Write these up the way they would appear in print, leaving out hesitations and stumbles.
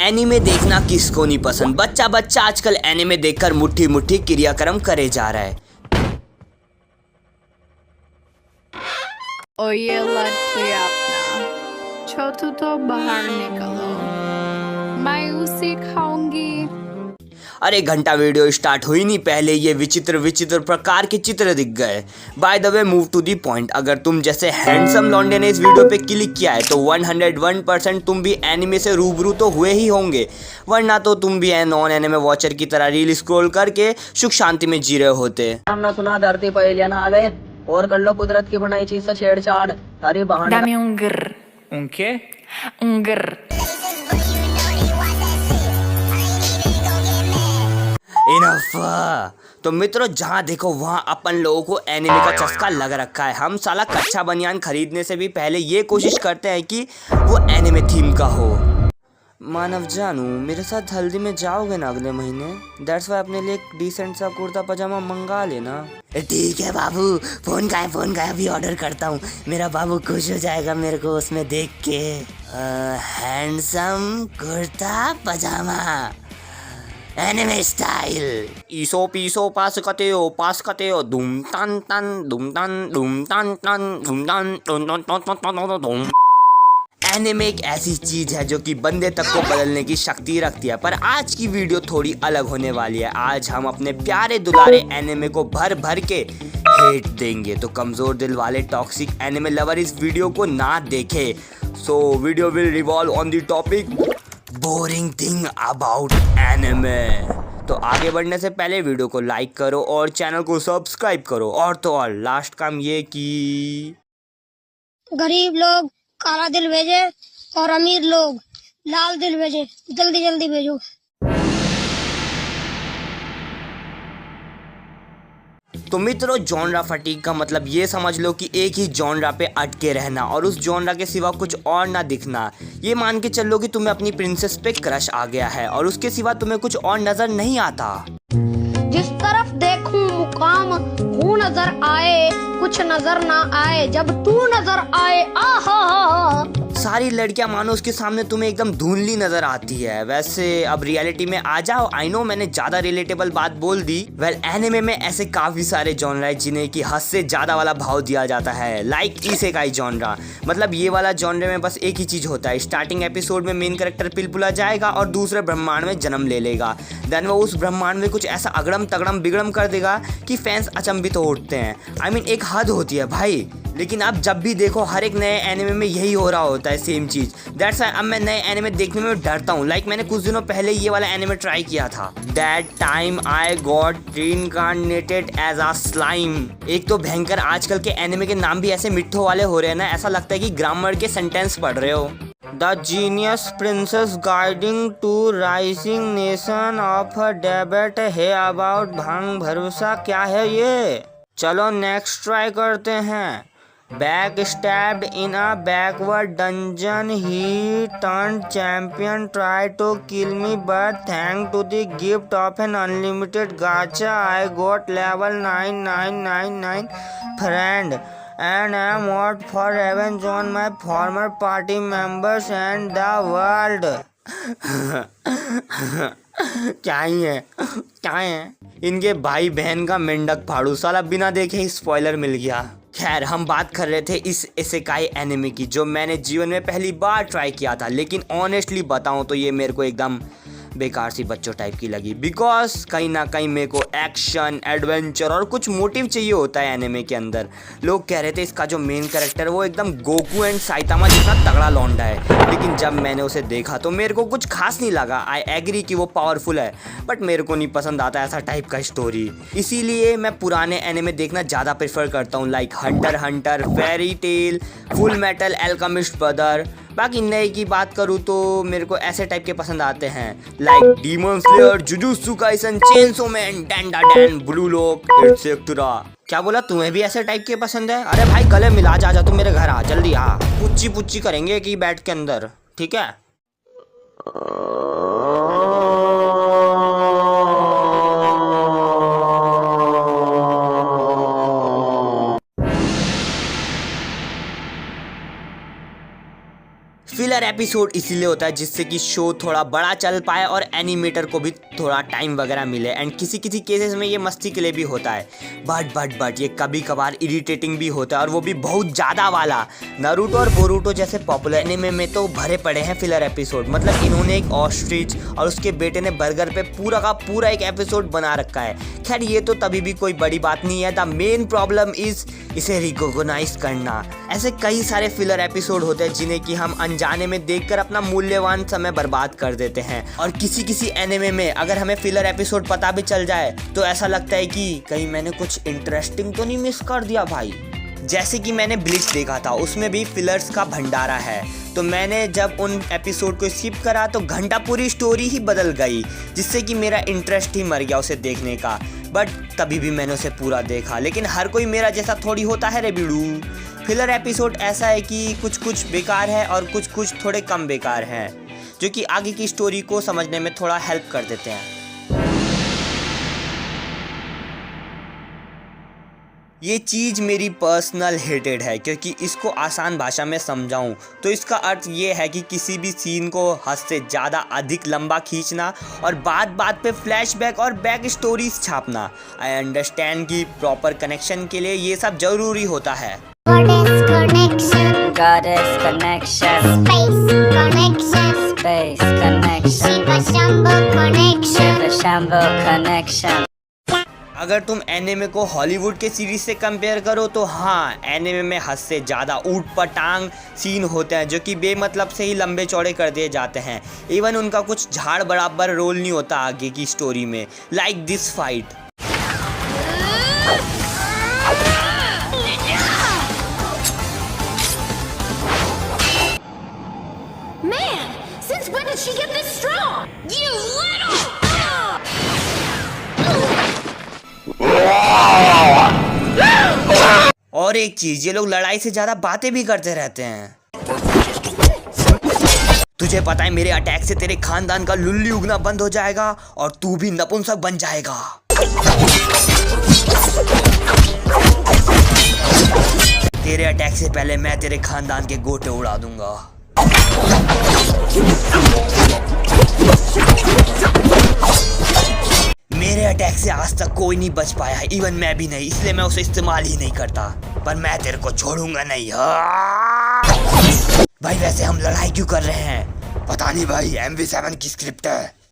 Anime देखना किसको नहीं पसंद। बच्चा बच्चा आजकल एनीमे देखकर मुट्ठी मुट्ठी क्रियाक्रम करे जा रहा है। ओए लड़की अपना छोटू तो बाहर निकलो, मैं उसे खाऊंगी। अरे घंटा वीडियो स्टार्ट हुई नहीं पहले ये विचित्र विचित्र प्रकार के चित्र दिख गए। By the way move to the point. अगर तुम जैसे हैंडसम लॉन्डे ने इस वीडियो पे क्लिक किया है तो 101% तुम भी एनिमे से रूबरू तो हुए ही होंगे, वरना तो तुम भी नॉन एनिमे वॉचर की तरह रील स्क्रॉल करके सुख शांति में जी रहे होते। हमने सुना धरती पर एलियन आ गए और कर लो कुदरत की बनाई चीज से छेड़छाड़। अरे बहाना Dame un grr. ¿Un qué? Un grr. Enough. तो मित्रों जहाँ देखो वहाँ अपन लोगों को एनिमे का चस्का लग रखा है। हम साला कच्चा बनियान खरीदने से भी पहले ये कोशिश करते हैं कि वो एनिमे थीम का हो। मानव जानू मेरे साथ हल्दी में जाओगे ना अगले महीने? दैट्स वाई अपने लिए एक डिसेंट सा कुर्ता पजामा मंगा लेना। ठीक है बाबू, फोन का है अभी ऑर्डर करता हूँ। मेरा बाबू खुश हो जाएगा मेरे को उसमें देख के। हैंडसम कुर्ता पजामा एनिमे स्टाइल। ईसो पीसो पास कते हो धूम तन तन धूम तन धूम तन तन धूम तन धूम धूम। एनिमे एक ऐसी चीज है जो कि बंदे तक को बदलने की शक्ति रखती है। पर आज की वीडियो थोड़ी अलग होने वाली है। आज हम अपने प्यारे दुलारे एनिमे को भर भर के हेट देंगे। तो कमजोर दिल वाले टॉक्सिक एनिमे लवर इस वीडियो को ना देखे। So video will revolve on the topic boring thing about anime. तो आगे बढ़ने से पहले वीडियो को लाइक करो और चैनल को सब्सक्राइब करो। और तो और लास्ट काम ये कि गरीब लोग काला दिल भेजे और अमीर लोग लाल दिल भेजे। जल्दी जल्दी भेजो। तो मित्रों जॉनरा फटीग का मतलब ये समझ लो कि एक ही जॉनरा पे अटके रहना और उस जॉनरा के सिवा कुछ और ना दिखना। ये मान के चलो कि तुम्हें अपनी प्रिंसेस पे क्रश आ गया है और उसके सिवा तुम्हें कुछ और नजर नहीं आता। जिस तरफ देखूं मुकाम हूँ नजर आए, कुछ नजर ना आए जब तू नजर आए। आहा सारी लड़कियां मानो उसके सामने तुम्हें एकदम धुंधली नजर आती है। वैसे अब रियलिटी में आ जाओ। आई नो मैंने ज्यादा रिलेटेबल बात बोल दी। वेल एनिमे में ऐसे काफी सारे जॉनरा है जिन्हें कि हद से ज्यादा वाला भाव दिया जाता है। Like isekai genre. मतलब ये वाला जॉनरे में बस एक ही चीज होता है, स्टार्टिंग एपिसोड में मेन कैरेक्टर पिलपुला जाएगा और दूसरे ब्रह्मांड में जन्म ले लेगा। देन वो उस ब्रह्मांड में कुछ ऐसा अगड़म तगड़म बिगड़म कर देगा कि फैंस अचंभित हो उठते हैं। आई मीन एक हद होती है भाई। लेकिन अब जब भी देखो हर एक नए एनिमे में यही हो रहा होता है सेम चीज। दैट्स व्हाई अब मैं नए एनिमे देखने में डरता हूँ। लाइक मैंने कुछ दिनों पहले ये वाला एनिमे ट्राई किया था। That time I got reincarnated as a slime. एक तो भयंकर आजकल के एनिमे के नाम भी ऐसे मिट्ठों वाले हो रहे हैं ना, ऐसा लगता है कि ग्रामर के सेंटेंस पढ़ रहे हो। The genius princess guiding to rising nation of a debate है अबाउट भांग भरोसा। क्या है ये? चलो नेक्स्ट ट्राई करते हैं। Backstabbed in a backward dungeon, he turned champion, tried to kill me, but thanks to the gift of an unlimited gacha, I got level 9999 friend, and am out for revenge on my former party members and the world. क्या ही है, क्या है इनके भाई बहन का मेंढक फाड़ू। साला बिना देखे ही स्पॉइलर मिल गया। खैर हम बात कर रहे थे इस इसेकाई एनिमे की जो मैंने जीवन में पहली बार ट्राई किया था। लेकिन ऑनेस्टली बताऊं तो ये मेरे को एकदम बेकार सी बच्चों टाइप की लगी। बिकॉज कहीं ना कहीं मेरे को एक्शन एडवेंचर और कुछ मोटिव चाहिए होता है एनिमे के अंदर। लोग कह रहे थे इसका जो मेन कैरेक्टर है वो एकदम गोकू एंड साइतामा जितना तगड़ा लौंडा है। लेकिन जब मैंने उसे देखा तो मेरे को कुछ खास नहीं लगा। आई एग्री कि वो पावरफुल है बट मेरे को नहीं पसंद आता ऐसा टाइप का स्टोरी। इसीलिए मैं पुराने एनिमे देखना ज़्यादा प्रेफर करता हूँ। Like Hunter Hunter, fairy tale, full metal alchemist brother. बाकी नए की बात करूँ तो मेरे को ऐसे टाइप के पसंद आते हैं like Demon Slayer, Jujutsu Kaisen, Chainsaw Man, Dandadan, Blue Lock, etcetera. क्या बोला तुम्हें भी ऐसे टाइप के पसंद है? अरे भाई गले मिला, जा तू मेरे घर आ जल्दी आ। पुच्ची पुच्ची करेंगे कि बैठ के अंदर, ठीक है? फिलर एपिसोड इसीलिए होता है जिससे कि शो थोड़ा बड़ा चल पाए और एनिमेटर को भी थोड़ा टाइम वगैरह मिले, एंड किसी किसी केसेस में ये मस्ती के लिए भी होता है, बट ये कभी कभार इरिटेटिंग भी होता है, और वो भी बहुत ज़्यादा वाला। नारुतो और बोरुतो जैसे पॉपुलर एनिमे में तो भरे पड़े हैं फिलर एपिसोड। मतलब इन्होंने एक ऑस्ट्रिच और उसके बेटे ने बर्गर पे पूरा का पूरा एक एपिसोड बना रखा है। खैर ये तो तभी भी कोई बड़ी बात नहीं है, द मेन प्रॉब्लम इज इसे रिकॉग्नाइज करना। ऐसे कई सारे फिलर एपिसोड होते हैं जिन्हें कि हम अनजाने में देखकर अपना मूल्यवान समय बर्बाद कर देते हैं, और किसी एनिमे में अगर हमें फिलर एपिसोड पता भी चल जाए तो ऐसा लगता है कि कहीं मैंने कुछ इंटरेस्टिंग तो नहीं मिस कर दिया भाई। जैसे कि मैंने ब्लिच देखा था, उसमें भी फिलर्स का भंडारा है, तो मैंने जब उन एपिसोड को स्किप करा तो घंटा पूरी स्टोरी ही बदल गई, जिससे कि मेरा इंटरेस्ट ही मर गया उसे देखने का। बट तभी भी मैंने उसे पूरा देखा। लेकिन हर कोई मेरा जैसा थोड़ी होता है रे बिड़ू। फिलर एपिसोड ऐसा है कि कुछ बेकार है और कुछ थोड़े कम बेकार हैं, जो कि आगे की स्टोरी को समझने में थोड़ा हेल्प कर देते हैं। ये चीज़ मेरी पर्सनल हेटेड है, क्योंकि इसको आसान भाषा में समझाऊं तो इसका अर्थ ये है कि किसी भी सीन को हद से ज़्यादा अधिक लंबा खींचना और बात पे फ्लैशबैक और बैक स्टोरीज छापना। आई अंडरस्टैंड कि प्रॉपर कनेक्शन के लिए ये सब जरूरी होता है। Goddess connection, space connection, Shiva Shambhu connection. अगर तुम एनिमे को हॉलीवुड के सीरीज से कंपेयर करो तो हाँ, एनिमे में हद से ज़्यादा ऊट पटांग सीन होते हैं जो कि बेमतलब से ही लंबे चौड़े कर दिए जाते हैं। इवन उनका कुछ झाड़ बराबर रोल नहीं होता आगे की स्टोरी में, like this fight. Man, since when did she get this strong? You little! और एक चीज, ये लोग लड़ाई से ज्यादा बातें भी करते रहते हैं। तुझे पता है मेरे अटैक से तेरे खानदान का लुल्ली उगना बंद हो जाएगा और तू भी नपुंसक बन जाएगा। तेरे अटैक से पहले मैं तेरे खानदान के गोटे उड़ा दूंगा। मेरे अटैक से आज तक कोई नहीं बच पाया है, इवन मैं भी नहीं, इसलिए मैं उसे इस्तेमाल ही नहीं करता। पर मैं तेरे को छोड़ूंगा नहीं। भाई वैसे हम लड़ाई क्यों कर रहे हैं? पता नहीं भाई, MV7 की स्क्रिप्ट है।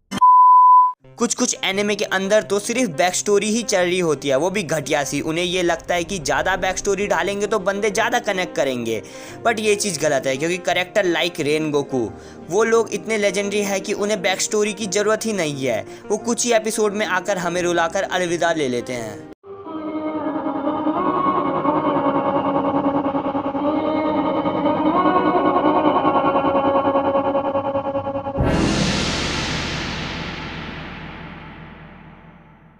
कुछ एनिमे के अंदर तो सिर्फ बैक स्टोरी ही चल रही होती है, वो भी घटिया सी। उन्हें ये लगता है कि ज़्यादा बैक स्टोरी डालेंगे तो बंदे ज़्यादा कनेक्ट करेंगे, बट ये चीज़ गलत है, क्योंकि करेक्टर लाइक रेन गोकू, वो लोग इतने लेजेंडरी है कि उन्हें बैक स्टोरी की ज़रूरत ही नहीं है। वो कुछ ही एपिसोड में आकर हमें रुलाकर अलविदा ले लेते हैं।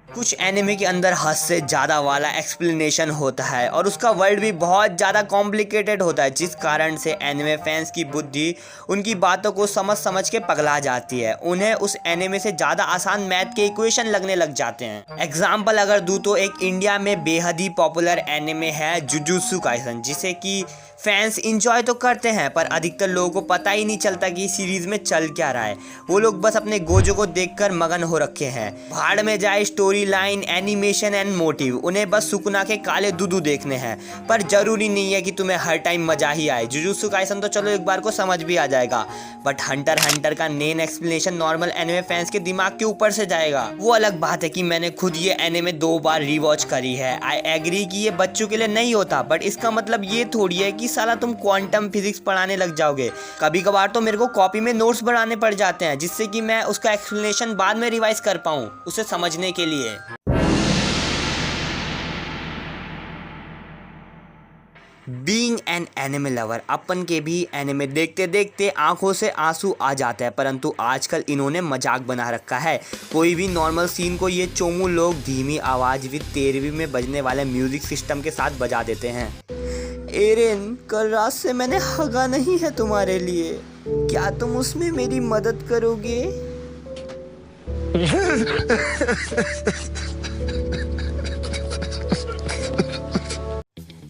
कुछ एनिमे के अंदर हद से ज़्यादा वाला एक्सप्लेनेशन होता है और उसका वर्ल्ड भी बहुत ज़्यादा कॉम्प्लिकेटेड होता है, जिस कारण से एनिमे फैंस की बुद्धि उनकी बातों को समझ के पगला जाती है। उन्हें उस एनिमे से ज़्यादा आसान मैथ के इक्वेशन लगने लग जाते हैं। एग्जाम्पल अगर दूँ तो एक इंडिया में बेहद ही पॉपुलर एनिमे है जुजुत्सु काइसन, जिसे कि फैंस इंजॉय तो करते हैं पर अधिकतर लोगों को पता ही नहीं चलता कि सीरीज में चल क्या रहा है। वो लोग बस अपने गोजो को देखकर मगन हो रखे हैं। भाड़ में जाए story line, animation and motive, उन्हें बस सुकुना के काले दूधू देखने हैं। पर जरूरी नहीं है कि तुम्हें हर टाइम मजा ही आए। जुजुत्सु काइसन तो चलो एक बार को समझ भी आ जाएगा, बट हंटर का main explanation normal anime fans के दिमाग के ऊपर से जाएगा। वो अलग बात है कि मैंने खुद ये एनिमे 2 बार रिवॉच करी है। आई एग्री कि ये बच्चों के लिए नहीं होता, बट इसका मतलब ये थोड़ी है कि साला तुम क्वांटम फिजिक्स पढ़ाने लग जाओगे। कभी कभार तो मेरे को कॉपी में नोट्स बनाने पड़ जाते हैं, जिससे कि मैं उसका एक्सप्लेनेशन बाद में रिवाइज कर पाऊँ उसे समझने के लिए। बीइंग एन एनिमे लवर, अपन के भी एनिमे देखते देखते आंखों से आंसू आ जाते हैं, परंतु आजकल इन्होंने मजाक बना रखा है। कोई भी नॉर्मल सीन को ये चोमू लोग धीमी आवाज विद 13वीं में बजने वाले म्यूजिक सिस्टम के साथ बजा देते हैं। एरेन, कल रात से मैंने हगा नहीं है तुम्हारे लिए, क्या तुम उसमें मेरी मदद करोगे?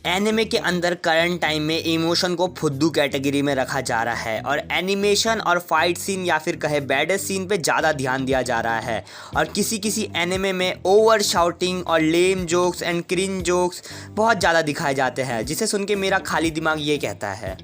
एनिमे के अंदर करंट टाइम में इमोशन को फुद्दू कैटेगरी में रखा जा रहा है और एनिमेशन और फाइट सीन या फिर कहे बैडेस्ट सीन पे ज़्यादा ध्यान दिया जा रहा है और किसी एनिमे में ओवर शाउटिंग और lame jokes and cringe jokes बहुत ज़्यादा दिखाए जाते हैं, जिसे सुन के मेरा खाली दिमाग ये कहता है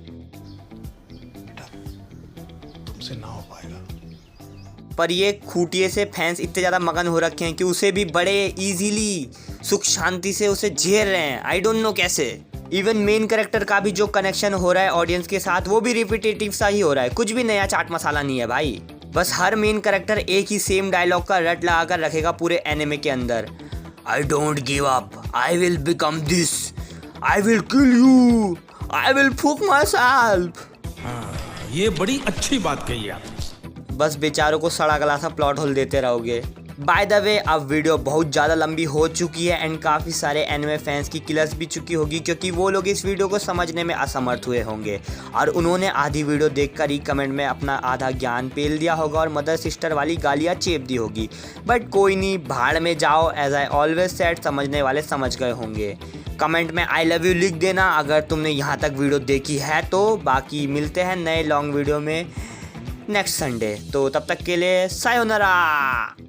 तुमसे ना हो पाएगा। पर ये खूटिये से फैंस इतने ज़्यादा मगन हो रखे हैं कि उसे भी बड़े इजीली सुख शांति से उसे झेल रहे हैं। आई डोंट नो कैसे। इवन मेन कैरेक्टर का भी जो कनेक्शन हो रहा है ऑडियंस के साथ वो भी रिपीटेटिव सा ही हो रहा है, कुछ भी नया चाट मसाला नहीं है भाई। बस हर मेन कैरेक्टर एक ही सेम डायलॉग का रट लगा कर रखेगा पूरे एनिमे के अंदर। I don't give up, I will become this, I will kill you, I will फूक माई सेल्फ। ये बड़ी अच्छी बात कही आप। बस बेचारों को सड़ा गला सा प्लॉट होल देते रहोगे। बाय द वे अब वीडियो बहुत ज़्यादा लंबी हो चुकी है एंड काफ़ी सारे एनिमे फैंस की किलर्स भी चुकी होगी, क्योंकि वो लोग इस वीडियो को समझने में असमर्थ हुए होंगे और उन्होंने आधी वीडियो देखकर ही कमेंट में अपना आधा ज्ञान पेल दिया होगा और मदर सिस्टर वाली गालियाँ चेप दी होगी। बट कोई नहीं, भाड़ में जाओ, एज आई ऑलवेज सेड, समझने वाले समझ गए होंगे। कमेंट में आई लव यू लिख देना अगर तुमने यहाँ तक वीडियो देखी है तो। बाकी मिलते हैं नए लॉन्ग वीडियो में नेक्स्ट संडे, तो तब तक के लिए सायोनारा।